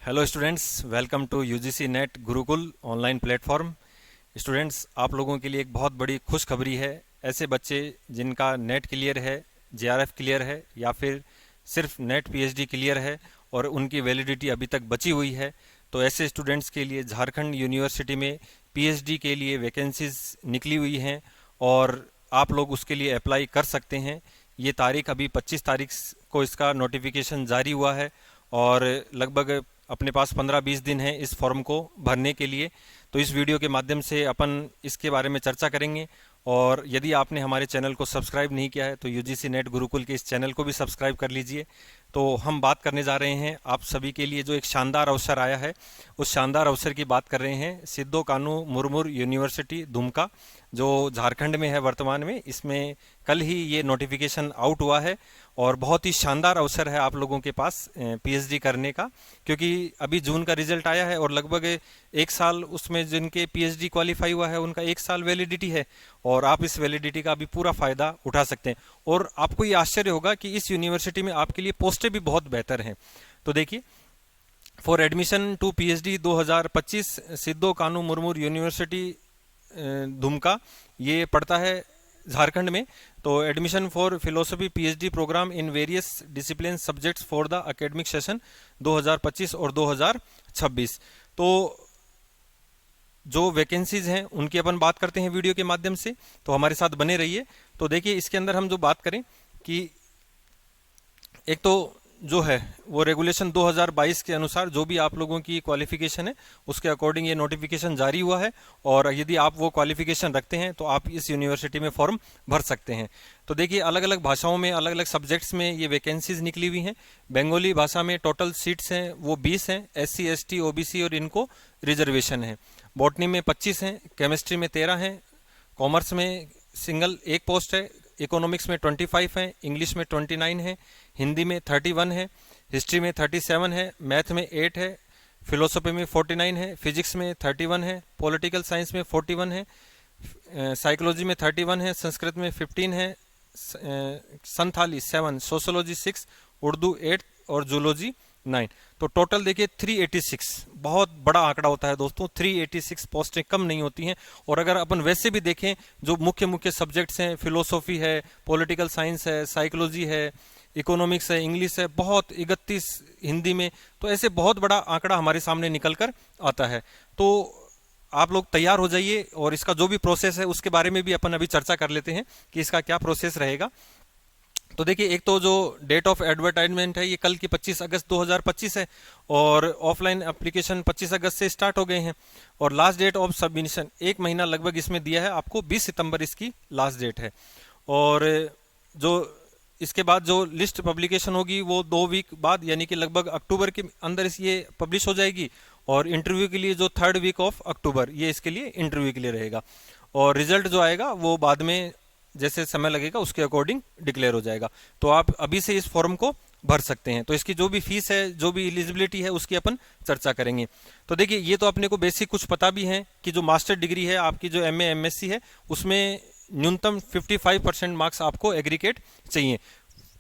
Hello students, welcome to UGC NET Gurukul online platform. Students, आप लोगों के लिए एक बहुत बड़ी खुशखबरी है। ऐसे बच्चे जिनका नेट क्लियर है, जेआरएफ क्लियर है या फिर सिर्फ नेट पीएचडी क्लियर है और उनकी वैलिडिटी अभी तक बची हुई है, तो ऐसे स्टूडेंट्स के लिए झारखंड यूनिवर्सिटी में पीएचडी के लिए वैकेंसीज निकली हुई हैं और आप लोग उसके लिए अप्लाई कर सकते हैं। ये तारीख अभी 25 तारीख को इसका नोटिफिकेशन जारी हुआ है और लगभग अपने पास 15-20 दिन है इस फॉर्म को भरने के लिए। तो इस वीडियो के माध्यम से अपन इसके बारे में चर्चा करेंगे। और यदि आपने हमारे चैनल को सब्सक्राइब नहीं किया है तो यूजीसी नेट गुरुकुल के इस चैनल को भी सब्सक्राइब कर लीजिए। तो हम बात करने जा रहे हैं आप सभी के लिए जो एक शानदार अवसर आया है, उस शानदार अवसर की बात कर रहे हैं सिद्धो कानू मुर्मू यूनिवर्सिटी दुमका, जो झारखंड में है वर्तमान में। इसमें कल ही ये नोटिफिकेशन आउट हुआ है और बहुत ही शानदार अवसर है आप लोगों के पास पीएचडी करने का, क्योंकि अभी जून का रिजल्ट आया है और लगभग एक साल उसमें जिनके पीएचडी क्वालिफाई हुआ है उनका एक साल वैलिडिटी है और आप इस वैलिडिटी का अभी पूरा फायदा उठा सकते हैं। और आपको ये आश्चर्य होगा कि इस यूनिवर्सिटी में आपके लिए पोस्टें भी बहुत बेहतर हैं। तो देखिए, for admission to PhD 2025 Sidho Kanhu Murmu university Dumka, ये पड़ता है झारखंड में। तो admission for philosophy PhD programme in various discipline subjects for the academic session 2025 और 2026। तो जो वैकेंसीज हैं उनकी अपन बात करते हैं वीडियो के माध्यम से, तो हमारे साथ बने रहिए। तो देखिए, इसके अंदर हम जो बात करें कि एक तो जो है वो रेगुलेशन 2022 के अनुसार जो भी आप लोगों की क्वालिफिकेशन है उसके अकॉर्डिंग ये नोटिफिकेशन जारी हुआ है और यदि आप वो क्वालिफिकेशन रखते हैं तो आप इस यूनिवर्सिटी में फॉर्म भर सकते हैं। तो देखिए, अलग अलग भाषाओं में अलग अलग सब्जेक्ट्स में ये वैकेंसीज निकली हुई हैं। बंगाली भाषा में टोटल सीट्स हैं वो 20 हैं, एससी एसटी ओबीसी और इनको रिजर्वेशन है। बॉटनी में 25 हैं, केमिस्ट्री में 13 हैं, कॉमर्स में सिंगल एक पोस्ट है, इकोनॉमिक्स में 25 है, इंग्लिश में 29 है, हिंदी में 31 है, हिस्ट्री में 37 है, मैथ में 8 है, फिलोसफी में 49 है, फिजिक्स में 31 है, पॉलिटिकल साइंस में 41 है, साइकोलॉजी में 31 है, संस्कृत में 15 है, संथाली 7, सोशोलॉजी 6, उर्दू 8 और जूलॉजी 9। तो टोटल देखिए 386, बहुत बड़ा आंकड़ा होता है दोस्तों। 386 पोस्टें कम नहीं होती हैं। और अगर अपन वैसे भी देखें, जो मुख्य मुख्य सब्जेक्ट्स हैं, फिलोसॉफी है, पॉलिटिकल साइंस है, साइकोलॉजी है, इकोनॉमिक्स है, इंग्लिश है, बहुत 31 हिंदी में, तो ऐसे बहुत बड़ा आंकड़ा हमारे सामने निकल कर आता है। तो आप लोग तैयार हो जाइए और इसका जो भी प्रोसेस है उसके बारे में भी अपन अभी चर्चा कर लेते हैं कि इसका क्या प्रोसेस रहेगा। तो देखिए, एक तो जो डेट ऑफ एडवर्टाइजमेंट है ये कल की 25 अगस्त 2025 है और ऑफलाइन एप्लीकेशन 25 अगस्त से स्टार्ट हो गए हैं और लास्ट डेट ऑफ सबमिशन एक महीना लगभग इसमें दिया है आपको, 20 सितंबर इसकी लास्ट डेट है। और जो इसके बाद जो लिस्ट पब्लिकेशन होगी वो 2 वीक बाद यानी कि लगभग अक्टूबर के अंदर ये पब्लिश हो जाएगी। और इंटरव्यू के लिए जो 3rd वीक ऑफ अक्टूबर ये इसके लिए इंटरव्यू के लिए रहेगा और रिजल्ट जो आएगा वो बाद में जैसे समय लगेगा उसके अकॉर्डिंग डिक्लेयर हो जाएगा। तो आप अभी से इस फॉर्म को भर सकते हैं। तो इसकी जो भी फीस है, जो भी एलिजिबिलिटी है, उसकी अपन चर्चा करेंगे। तो देखिए, ये तो अपने को बेसिक कुछ पता भी है कि जो मास्टर डिग्री है आपकी, जो एमए एमएससी है, उसमें न्यूनतम 55% मार्क्स आपको एग्रीगेट चाहिए।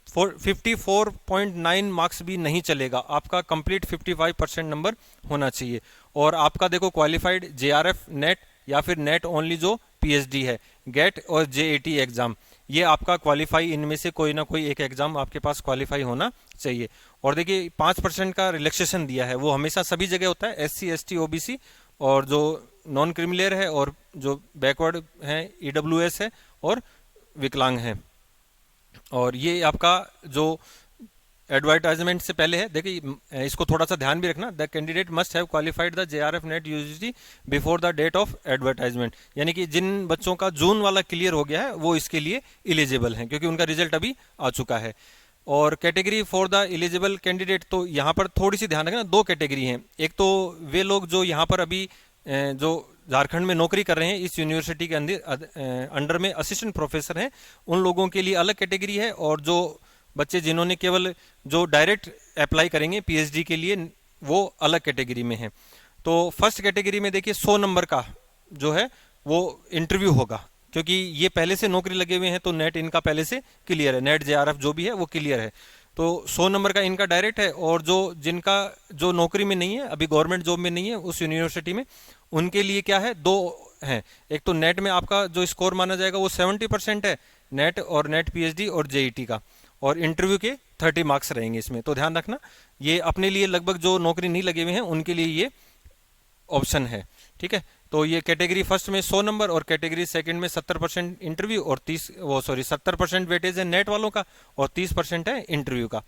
54.9 मार्क्स भी नहीं चलेगा, आपका कंप्लीट 55% नंबर होना चाहिए। और आपका देखो क्वालिफाइड जेआरएफ नेट या फिर नेट ओनली जो पीएचडी है, गेट और जेएटी एग्जाम, ये आपका क्वालिफाई, इनमें से कोई ना कोई एक एग्जाम आपके पास क्वालिफाई होना चाहिए। और देखिए, 5% का रिलैक्सेशन दिया है, वो हमेशा सभी जगह होता है, एससी एसटी ओबीसी और जो नॉन क्रिमिलियर है और जो बैकवर्ड है, ईडब्ल्यूएस है और विकलांग है। और ये आपका जो एडवर्टाइजमेंट से पहले है, देखिए इसको थोड़ा सा ध्यान भी रखना, the candidate must have qualified the JRF NET UGC before the date of advertisement, यानी कि जिन बच्चों का जून वाला क्लियर हो गया है वो इसके लिए इलिजिबल हैं क्योंकि उनका रिजल्ट अभी आ चुका है। और category for the eligible candidate, तो यहाँ पर थोड़ी सी ध्यान रखना, 2 कैटेगरी हैं। एक तो वे लोग जो यहाँ पर अभी जो झारखंड में नौकरी कर रहे हैं इस यूनिवर्सिटी के अंडर में असिस्टेंट प्रोफेसर हैं, उन लोगों के लिए अलग कैटेगरी है। और जो बच्चे जिन्होंने केवल जो डायरेक्ट अप्लाई करेंगे पीएचडी के लिए, वो अलग कैटेगरी में है। तो फर्स्ट कैटेगरी में देखिए 100 नंबर का जो है वो इंटरव्यू होगा, क्योंकि ये पहले से नौकरी लगे हुए हैं तो नेट इनका पहले से क्लियर है, नेट जेआरएफ जो भी है वो क्लियर है। तो 100 नंबर का इनका डायरेक्ट है, और जिनका जो नौकरी में नहीं है, अभी गवर्नमेंट जॉब में नहीं है उस यूनिवर्सिटी में, उनके लिए क्या है, दो हैं। एक तो नेट में आपका जो स्कोर माना जाएगा वो 70% है, नेट और नेट पीएचडी और जेईटी का, और इंटरव्यू के 30 मार्क्स रहेंगे इसमें। तो ध्यान रखना, ये अपने लिए लगभग जो नौकरी नहीं लगे हुए हैं उनके लिए ये ऑप्शन है, ठीक है। तो ये कैटेगरी फर्स्ट में 100 नंबर और कैटेगरी सेकंड में 70% इंटरव्यू और 70% वेटेज है नेट वालों का और 30% है इंटरव्यू का,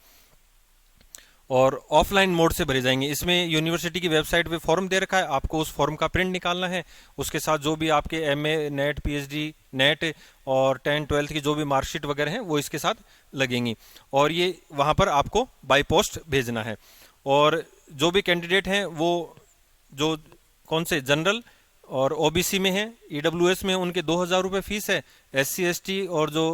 और ऑफलाइन मोड से भरे जाएंगे। इसमें यूनिवर्सिटी की वेबसाइट पे फॉर्म दे रखा है, आपको उस फॉर्म का प्रिंट निकालना है, उसके साथ जो भी आपके एमए नेट पीएचडी नेट और 10-12 की जो भी मार्कशीट वगैरह हैं वो इसके साथ लगेंगी, और ये वहाँ पर आपको बाय पोस्ट भेजना है। और जो भी कैंडिडेट हैं वो जो कौन से जनरल और ओबीसी में है, ईडब्ल्यूएस में उनके 2000 रुपये फीस है, एससी एसटी और जो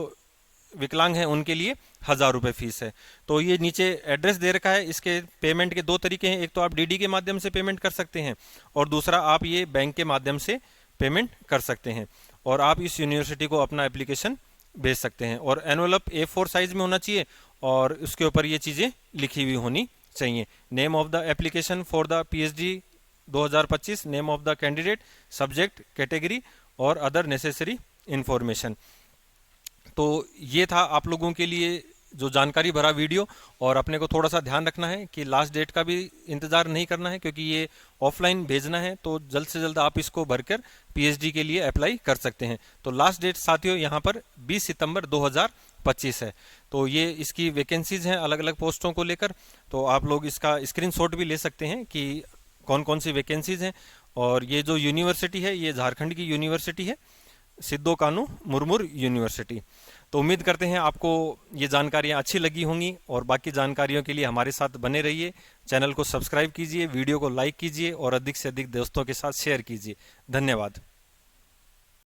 विकलांग हैं उनके लिए 1000 रुपये फीस है। तो ये नीचे एड्रेस दे रखा है। इसके पेमेंट के दो तरीके हैं, एक तो आप डीडी के माध्यम से पेमेंट कर सकते हैं और दूसरा आप ये बैंक के माध्यम से पेमेंट कर सकते हैं, और आप इस यूनिवर्सिटी को अपना एप्लीकेशन भेज सकते हैं। और एनवलप A4 साइज में होना चाहिए और उसके ऊपर ये चीज़ें लिखी हुई होनी चाहिए। Name of the application for the PhD 2025, name of the candidate, subject, category और अदर नेसेसरी इंफॉर्मेशन। तो ये था आप लोगों के लिए जो जानकारी भरा वीडियो, और अपने को थोड़ा सा ध्यान रखना है कि लास्ट डेट का भी इंतज़ार नहीं करना है, क्योंकि ये ऑफलाइन भेजना है, तो जल्द से जल्द आप इसको भरकर पीएचडी के लिए अप्लाई कर सकते हैं। तो लास्ट डेट साथियों यहाँ पर 20 सितंबर 2025 है। तो ये इसकी वैकेंसीज हैं अलग अलग पोस्टों को लेकर, तो आप लोग इसका स्क्रीनशॉट भी ले सकते हैं कि कौन कौन सी वैकेंसीज हैं। और ये जो यूनिवर्सिटी है ये झारखंड की यूनिवर्सिटी है, सिद्धो कानू मुर्मूर यूनिवर्सिटी। तो उम्मीद करते हैं आपको ये जानकारियाँ अच्छी लगी होंगी, और बाकी जानकारियों के लिए हमारे साथ बने रहिए। चैनल को सब्सक्राइब कीजिए, वीडियो को लाइक कीजिए और अधिक से अधिक दोस्तों के साथ शेयर कीजिए। धन्यवाद।